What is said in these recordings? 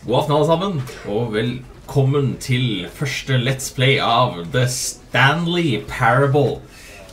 God aften alle sammen, og velkommen til første Let's Play av The Stanley Parable.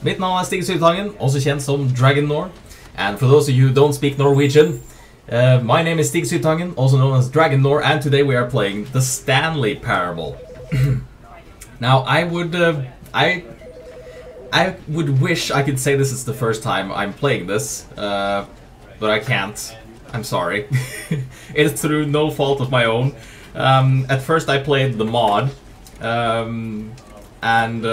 Mitt navn er Sydtangen, også kjent som DragonNOR. And for those of you who don't speak Norwegian, my name is Sydtangen, also known as DragonNOR, and today we are playing The Stanley Parable. Now, I would wish I could say this is the first time I'm playing this, but I can't. I'm sorry. It's through no fault of my own. At first I played the mod, and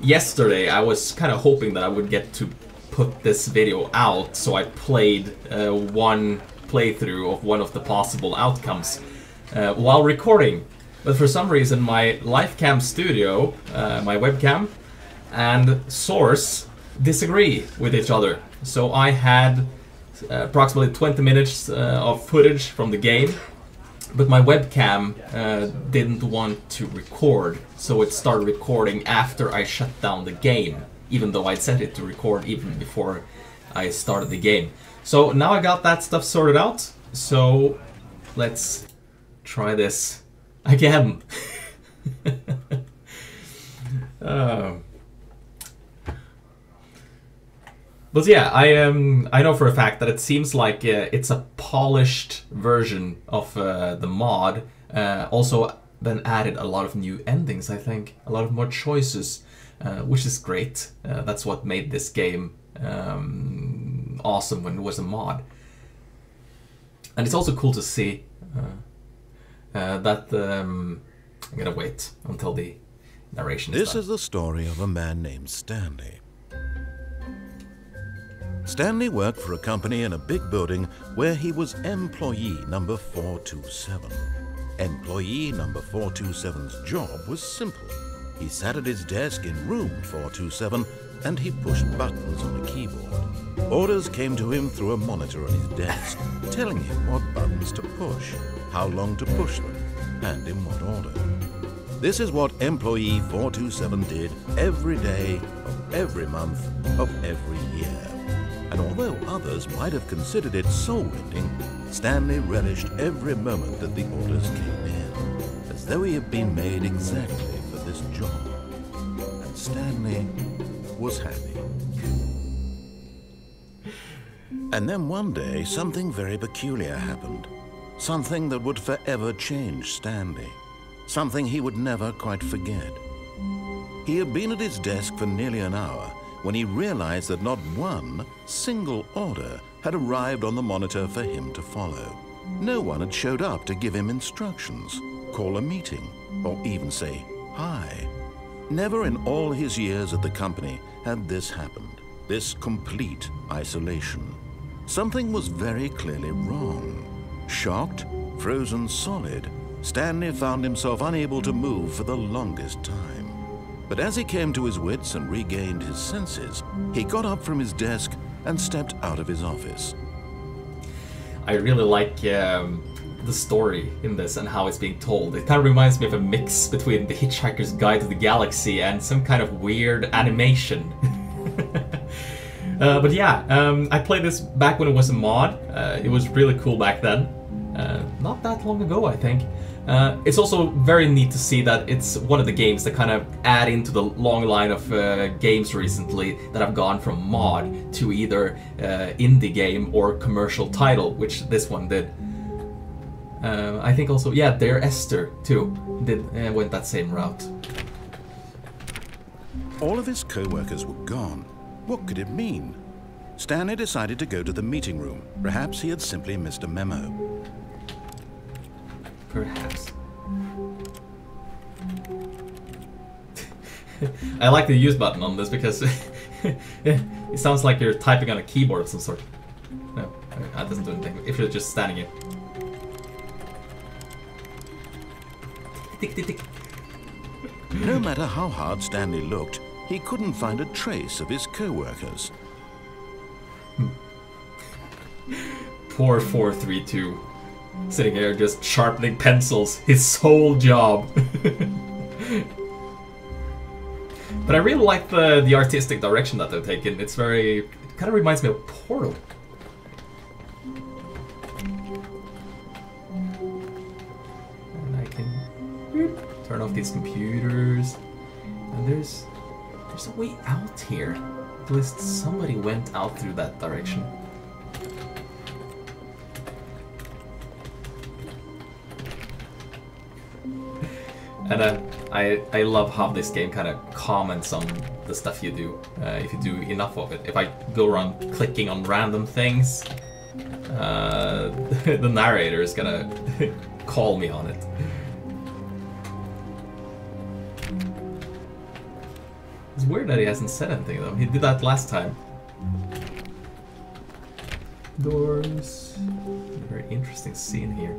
yesterday I was kind of hoping that I would get to put this video out, so I played one playthrough of one of the possible outcomes while recording. But for some reason my Livecam studio, my webcam, and source disagree with each other. So I had approximately 20 minutes of footage from the game, but my webcam didn't want to record, so it started recording after I shut down the game, even though I'd set it to record even before I started the game. So now I got that stuff sorted out, so let's try this again. But yeah, I know for a fact that it seems like it's a polished version of the mod. Also then added a lot of new endings, I think. A lot of more choices, which is great. That's what made this game awesome when it was a mod. And it's also cool to see that... I'm gonna wait until the narration is done. This is the story of a man named Stanley. Stanley worked for a company in a big building where he was employee number 427. Employee number 427's job was simple. He sat at his desk in room 427 and he pushed buttons on a keyboard. Orders came to him through a monitor on his desk, telling him what buttons to push, how long to push them, and in what order. This is what employee 427 did every day of every month of every year. And although others might have considered it soul-rending, Stanley relished every moment that the orders came in, as though he had been made exactly for this job. And Stanley was happy. And then one day, something very peculiar happened. Something that would forever change Stanley. Something he would never quite forget. He had been at his desk for nearly an hour when he realized that not one single order had arrived on the monitor for him to follow. No one had showed up to give him instructions, call a meeting, or even say hi. Never in all his years at the company had this happened, this complete isolation. Something was very clearly wrong. Shocked, frozen solid, Stanley found himself unable to move for the longest time. But as he came to his wits and regained his senses, he got up from his desk and stepped out of his office. I really like the story in this and how it's being told. It kind of reminds me of a mix between The Hitchhiker's Guide to the Galaxy and some kind of weird animation. But yeah, I played this back when it was a mod. It was really cool back then. Not that long ago, I think. It's also very neat to see that it's one of the games that kind of add into the long line of games recently that have gone from mod to either indie game or commercial title, which this one did. I think also, yeah, Dear Esther too went that same route. All of his co-workers were gone. What could it mean? Stanley decided to go to the meeting room. Perhaps he had simply missed a memo. Perhaps. I like the use button on this because it sounds like you're typing on a keyboard of some sort. No, that doesn't do anything if you're just standing here. Tick, tick, tick. No matter how hard Stanley looked, he couldn't find a trace of his co-workers. Poor 432. Sitting here just sharpening pencils, his sole job. But I really like the artistic direction that they've taken. It's very... it kind of reminds me of Portal. Turn off these computers. And there's a way out here. At least somebody went out through that direction. And I love how this game kind of comments on the stuff you do, if you do enough of it. If I go around clicking on random things, the narrator is gonna call me on it. It's weird that he hasn't said anything though. He did that last time. Doors. Very interesting scene here.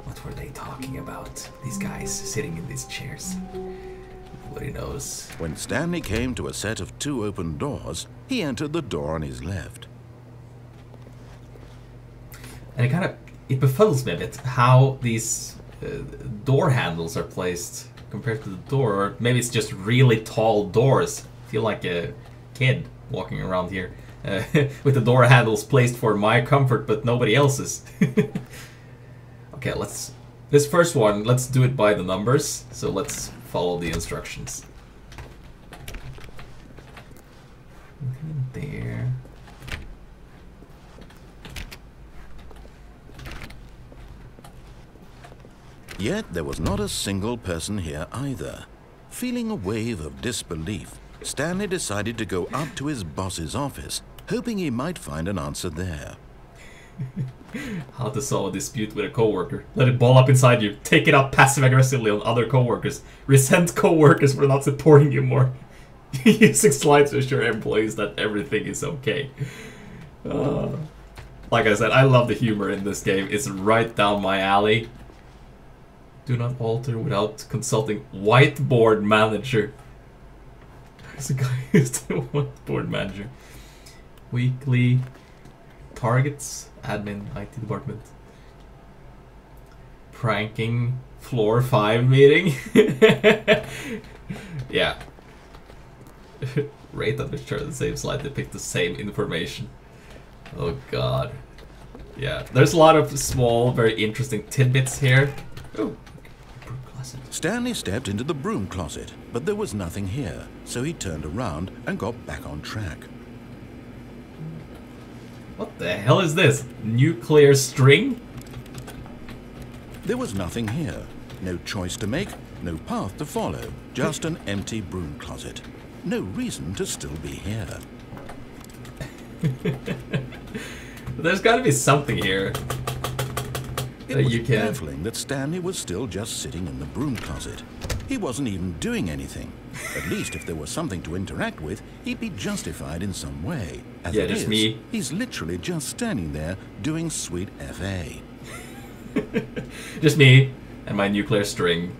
What were they talking about? These guys sitting in these chairs. Nobody knows. When Stanley came to a set of 2 open doors, he entered the door on his left. And it befuddles me a bit how these door handles are placed compared to the door. Or maybe it's just really tall doors. I feel like a kid walking around here with the door handles placed for my comfort, but nobody else's. Okay, this first one, let's do it by the numbers. So let's follow the instructions. There. Yet there was not a single person here either. Feeling a wave of disbelief, Stanley decided to go up to his boss's office, hoping he might find an answer there. How to solve a dispute with a coworker. Let it ball up inside you. Take it up passive-aggressively on other coworkers. Resent coworkers for not supporting you more. Using slides to assure employees that everything is okay. Like I said, I love the humor in this game. It's right down my alley. Do not alter without consulting whiteboard manager. There's a guy who's the whiteboard manager. Weekly targets. Admin, IT department. Pranking floor 5 meeting. Yeah. Rate that which the same slide depict the same information. Oh god. Yeah, there's a lot of small, very interesting tidbits here. Oh, Broom Closet. Stanley stepped into the broom closet, but there was nothing here, so he turned around and got back on track. What the hell is this? Nuclear string? There was nothing here. No choice to make, no path to follow. Just an empty broom closet. No reason to still be here. There's gotta be something here. It was baffling that Stanley was still just sitting in the broom closet. He wasn't even doing anything. At least if there was something to interact with, he'd be justified in some way. As it is, me. He's literally just standing there doing sweet FA. Just me and my nuclear string.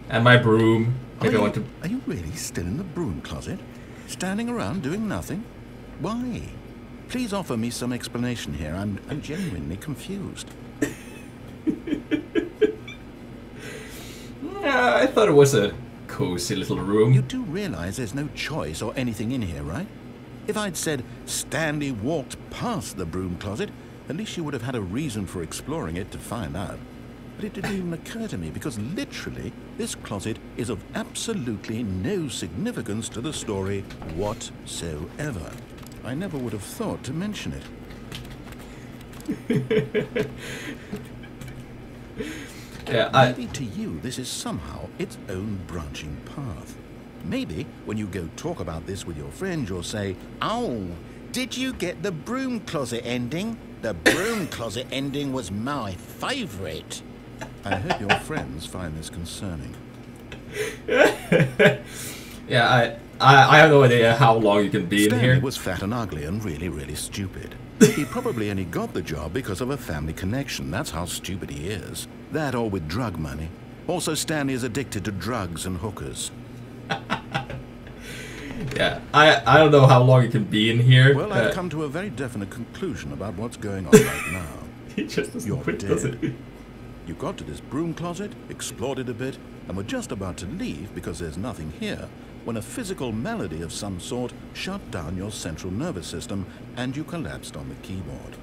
And my broom. Are you really still in the broom closet? Standing around doing nothing? Why? Please offer me some explanation here. I'm genuinely confused. I thought it was a cozy little room. You do realize there's no choice or anything in here, right? If I'd said Stanley walked past the broom closet, at least you would have had a reason for exploring it to find out. But it didn't even occur to me because literally this closet is of absolutely no significance to the story whatsoever. I never would have thought to mention it. Yeah, Maybe to you this is somehow its own branching path. Maybe when you go talk about this with your friends, you'll say, "Oh, did you get the broom closet ending? The broom closet ending was my favorite." I hope your friends find this concerning. Yeah, I have no idea how long you can be in here. Stanley was fat and ugly and really, really stupid. He probably only got the job because of a family connection. That's how stupid he is. That or with drug money. Also, Stanley is addicted to drugs and hookers. Yeah, I don't know how long you can be in here. Well, I've come to a very definite conclusion about what's going on right now. He just doesn't You're quit, dead. does it? You got to this broom closet, explored it a bit, and were just about to leave because there's nothing here, when a physical malady of some sort shut down your central nervous system and you collapsed on the keyboard.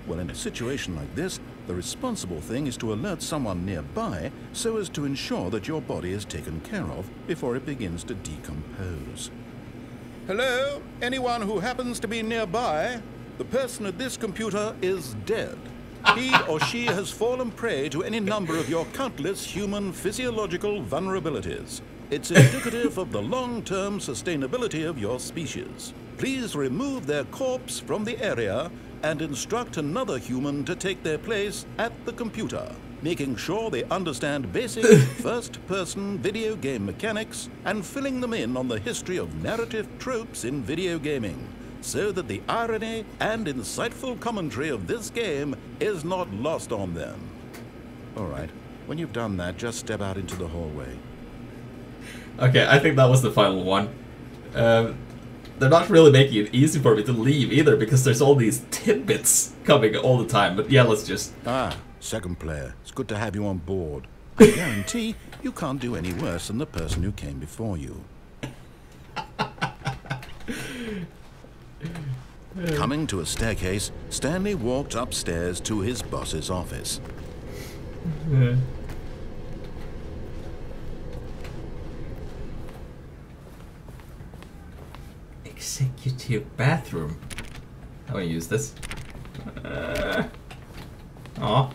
Well, in a situation like this, The responsible thing is to alert someone nearby so as to ensure that your body is taken care of before it begins to decompose. Hello? Anyone who happens to be nearby? The person at this computer is dead. He or she has fallen prey to any number of your countless human physiological vulnerabilities. It's indicative of the long-term sustainability of your species. Please remove their corpse from the area and instruct another human to take their place at the computer, making sure they understand basic first-person video game mechanics and filling them in on the history of narrative tropes in video gaming, so that the irony and insightful commentary of this game is not lost on them. All right, when you've done that, just step out into the hallway. Okay, I think that was the final one. They're not really making it easy for me to leave either, because there's all these tidbits coming all the time. But yeah, let's just... Ah, second player. It's good to have you on board. I guarantee you can't do any worse than the person who came before you. Coming to a staircase, Stanley walked upstairs to his boss's office. Executive bathroom. How do I use this? Aw.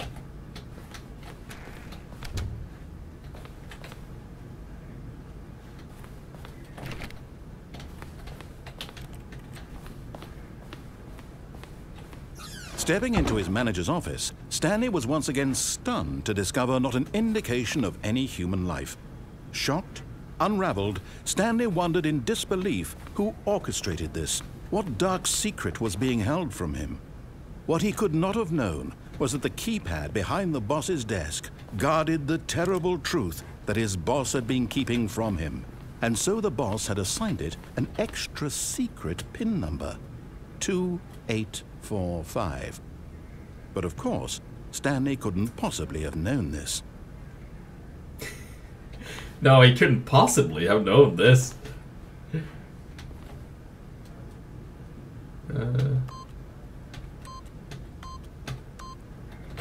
Stepping into his manager's office, Stanley was once again stunned to discover not an indication of any human life. Shocked, unraveled, Stanley wondered in disbelief who orchestrated this. What dark secret was being held from him? What he could not have known was that the keypad behind the boss's desk guarded the terrible truth that his boss had been keeping from him. And so the boss had assigned it an extra secret PIN number, 2845. But of course, Stanley couldn't possibly have known this. No, he couldn't possibly have known this.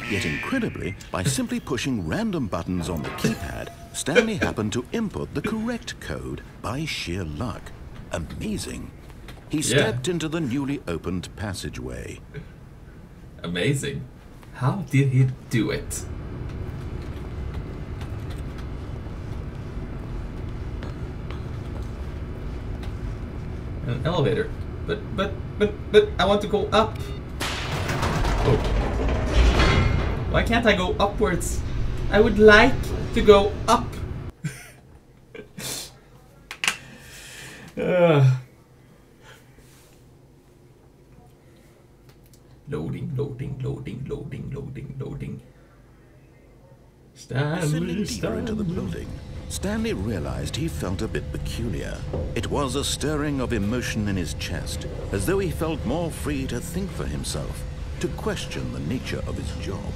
Yet incredibly, by simply pushing random buttons on the keypad, Stanley happened to input the correct code by sheer luck. Amazing. He stepped into the newly opened passageway. Amazing. How did he do it? An elevator. But I want to go up. Oh. Why can't I go upwards? I would like to go up. Loading. Descending deeper into the building, Stanley realized he felt a bit peculiar. It was a stirring of emotion in his chest, as though he felt more free to think for himself, to question the nature of his job.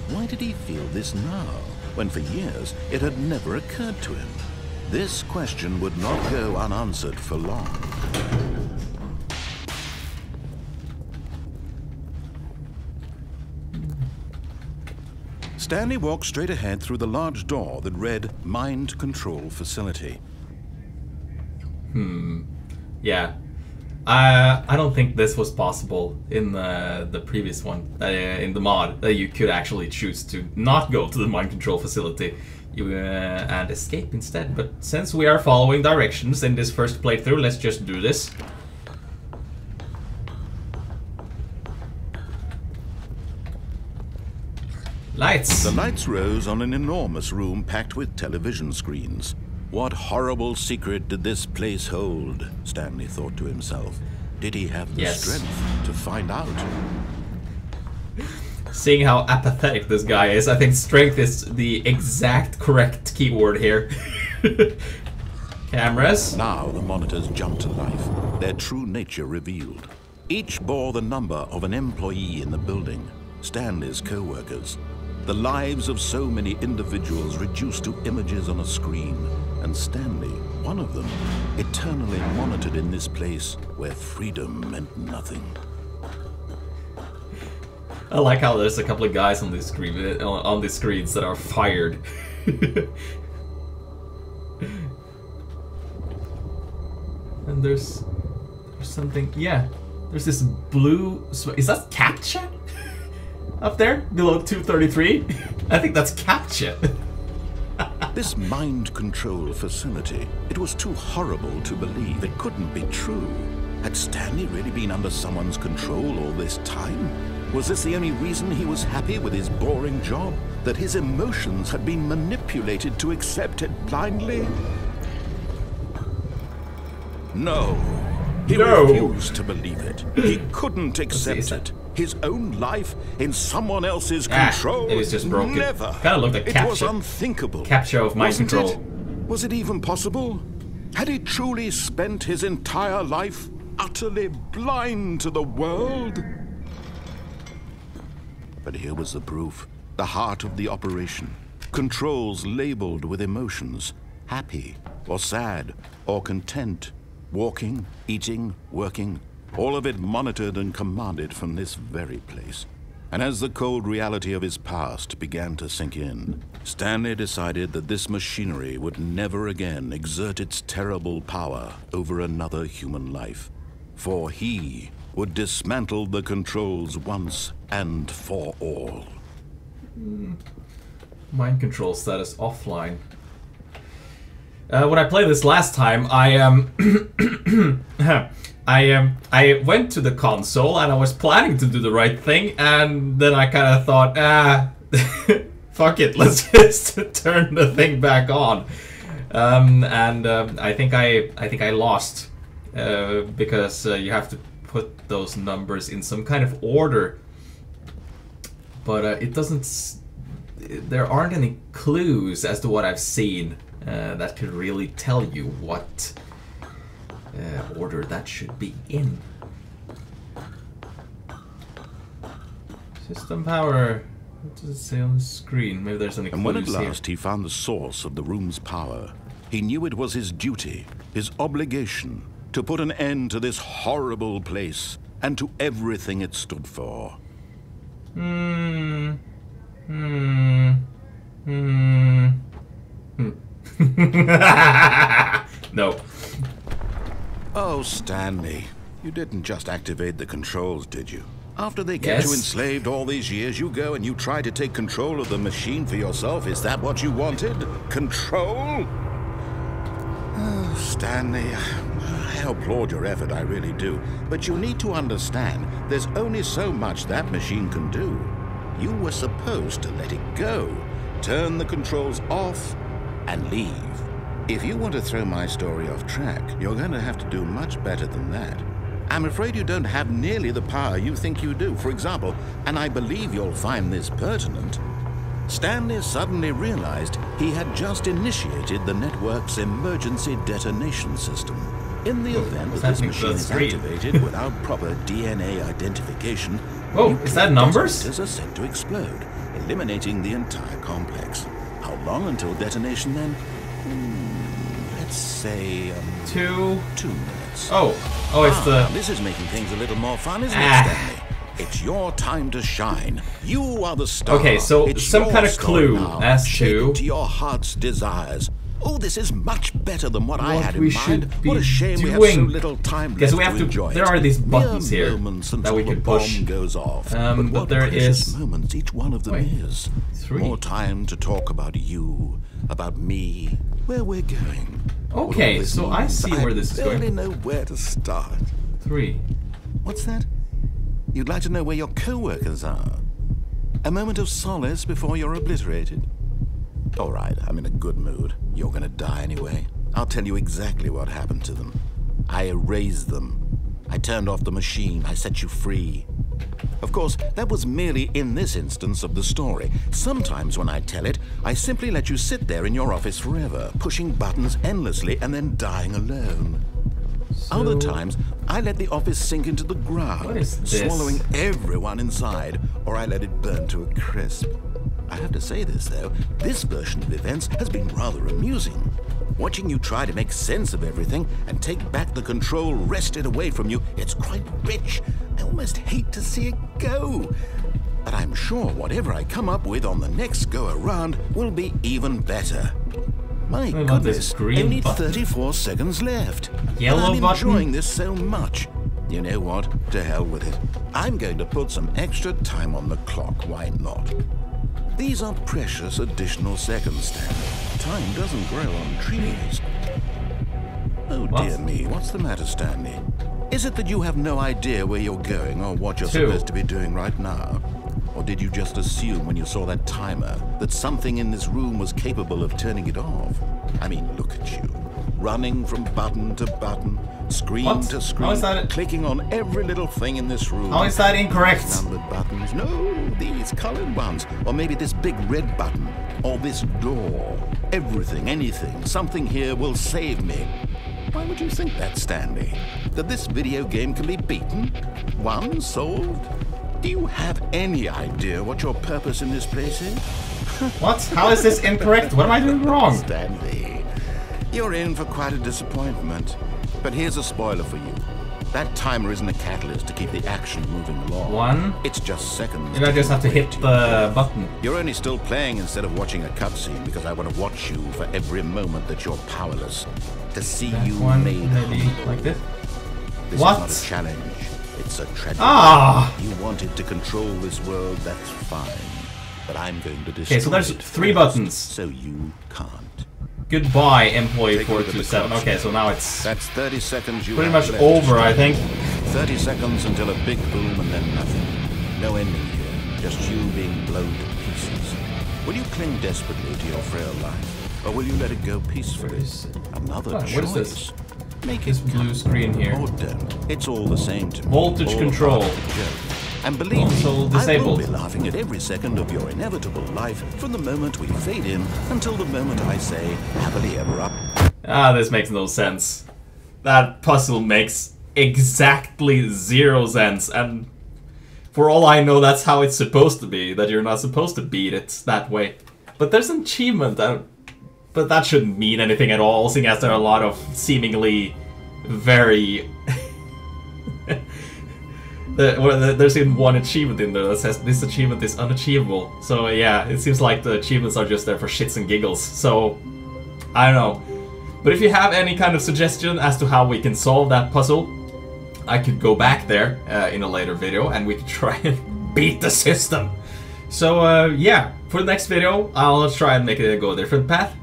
Why did he feel this now, when for years it had never occurred to him? This question would not go unanswered for long. Stanley walked straight ahead through the large door that read Mind Control Facility. Yeah. I don't think this was possible in the previous one, in the mod, that you could actually choose to not go to the mind control facility and escape instead. But since we are following directions in this first playthrough, let's just do this. Lights! The lights rose on an enormous room packed with television screens. What horrible secret did this place hold? Stanley thought to himself. Did he have the strength to find out? Seeing how apathetic this guy is, I think strength is the exact correct keyword here. Cameras. Now the monitors jumped to life, their true nature revealed. Each bore the number of an employee in the building, Stanley's co-workers. The lives of so many individuals reduced to images on a screen, and Stanley, one of them, eternally monitored in this place where freedom meant nothing. I like how there's a couple of guys on this screen on the screens that are fired. And there's something. Yeah, there's this blue. Is that CAPTCHA? Up there below 233? I think that's CAPTCHA. This mind control facility, it was too horrible to believe. It couldn't be true. Had Stanley really been under someone's control all this time? Was this the only reason he was happy with his boring job? That his emotions had been manipulated to accept it blindly? No. He refused to believe it. He couldn't accept it. His own life in someone else's control. It was just broken. Never. Kind of looked like CAPTCHA. It was unthinkable. CAPTCHA of mind control. It? Was it even possible? Had he truly spent his entire life utterly blind to the world? But here was the proof. The heart of the operation. Controls labeled with emotions. Happy, or sad, or content. Walking, eating, working. All of it monitored and commanded from this very place. And as the cold reality of his past began to sink in, Stanley decided that this machinery would never again exert its terrible power over another human life. For he would dismantle the controls once and for all. Mind control status offline. When I played this last time, I went to the console and I was planning to do the right thing, and then I kind of thought, fuck it, let's just turn the thing back on. I think I lost because you have to put those numbers in some kind of order, but it doesn't. There aren't any clues as to what I've seen that could really tell you what order that should be in. System power. What does it say on the screen? Maybe there's any clues. And when at last here. He found the source of the room's power, he knew it was his duty, his obligation, to put an end to this horrible place and to everything it stood for. No. Oh, Stanley, you didn't just activate the controls, did you? After they kept you enslaved all these years, you go and you try to take control of the machine for yourself. Is that what you wanted? Control? Oh, Stanley, I applaud your effort, I really do. But you need to understand, there's only so much that machine can do. You were supposed to let it go, turn the controls off, and leave. If you want to throw my story off track, you're going to have to do much better than that. I'm afraid you don't have nearly the power you think you do. For example, and I believe you'll find this pertinent, Stanley suddenly realized he had just initiated the network's emergency detonation system. In the event that this machine is activated without proper DNA identification, is that numbers? Detonators are set to explode, eliminating the entire complex. How long until detonation then? Let's say 2 minutes. Oh, it's the. This is making things a little more fun, isn't it, Stanley? It's your time to shine. You are the star. Okay, so it's some kind of clue as to your heart's desires. Oh, this is much better than what I had in mind. What a shame doing. We have so little time left to enjoy it. There are these buttons here that we can push. Goes off. But there is moments each one of them is. 3. More time to talk about you, about me, where we're going. Okay, so I see where this is going. I barely know where to start. 3. What's that? You'd like to know where your co-workers are? A moment of solace before you're obliterated? All right, I'm in a good mood. You're gonna die anyway. I'll tell you exactly what happened to them. I erased them. I turned off the machine. I set you free. Of course, that was merely in this instance of the story. Sometimes when I tell it, I simply let you sit there in your office forever, pushing buttons endlessly and then dying alone. Other times, I let the office sink into the ground, swallowing everyone inside, or I let it burn to a crisp. I have to say this, though, this version of events has been rather amusing. Watching you try to make sense of everything and take back the control wrested away from you, it's quite rich. I almost hate to see it go. But I'm sure whatever I come up with on the next go-around will be even better. My goodness, only 34 seconds left. Yellow I'm enjoying this so much. You know what? To hell with it. I'm going to put some extra time on the clock. Why not? These are precious additional seconds, Stanley. Time doesn't grow on trees. Oh dear me, what's the matter, Stanley? Is it that you have no idea where you're going or what you're supposed to be doing right now? Or did you just assume when you saw that timer that something in this room was capable of turning it off? I mean, look at you. Running from button to button, screen to screen, clicking on every little thing in this room. How is that incorrect? Numbered buttons. No, these colored ones. Or maybe this big red button. Or this door. Everything, anything, something here will save me. Why would you think that, Stanley? That this video game can be beaten? Won? Solved? Do you have any idea what your purpose in this place is? What? How is this incorrect? What am I doing wrong? Stanley, you're in for quite a disappointment. But here's a spoiler for you. That timer isn't a catalyst to keep the action moving along. One. It's just seconds. Maybe I just have to hit the button. You're only still playing instead of watching a cutscene because I want to watch you for every moment that you're powerless. To see that you one, made maybe like this. This what? is not a challenge. It's a tragedy. Ah! You wanted to control this world, that's fine. But I'm going to destroy Okay, so there's it 3 first, buttons. So you can't. Goodbye, employee 427. Okay, so now it's that's 30 seconds you pretty have much left. over, I think. 30 seconds until a big boom and then nothing. No ending here. Just you being blown to pieces. Will you cling desperately to your frail life? Or will you let it go peacefully? Another choice. What is this? Make This it blue screen here. or don't. It's all the same to me. Voltage All control. part of the joke. And believe Console me, I disabled. will be laughing at every second of your inevitable life from the moment we fade in until the moment I say, happily ever up. Ah, this makes no sense. That puzzle makes exactly 0 sense, and for all I know, that's how it's supposed to be, that you're not supposed to beat it that way. But there's an achievement, but that shouldn't mean anything at all, seeing as there are a lot of seemingly very... There's even one achievement in there that says this achievement is unachievable. So yeah, it seems like the achievements are just there for shits and giggles. So, I don't know. But if you have any kind of suggestion as to how we can solve that puzzle, I could go back there in a later video and we could try and beat the system. So yeah, for the next video, I'll try and make it go a different path.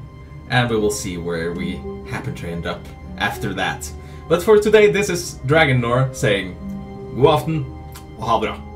And we will see where we happen to end up after that. But for today, this is DragonNOR saying... God aften, og ha det bra.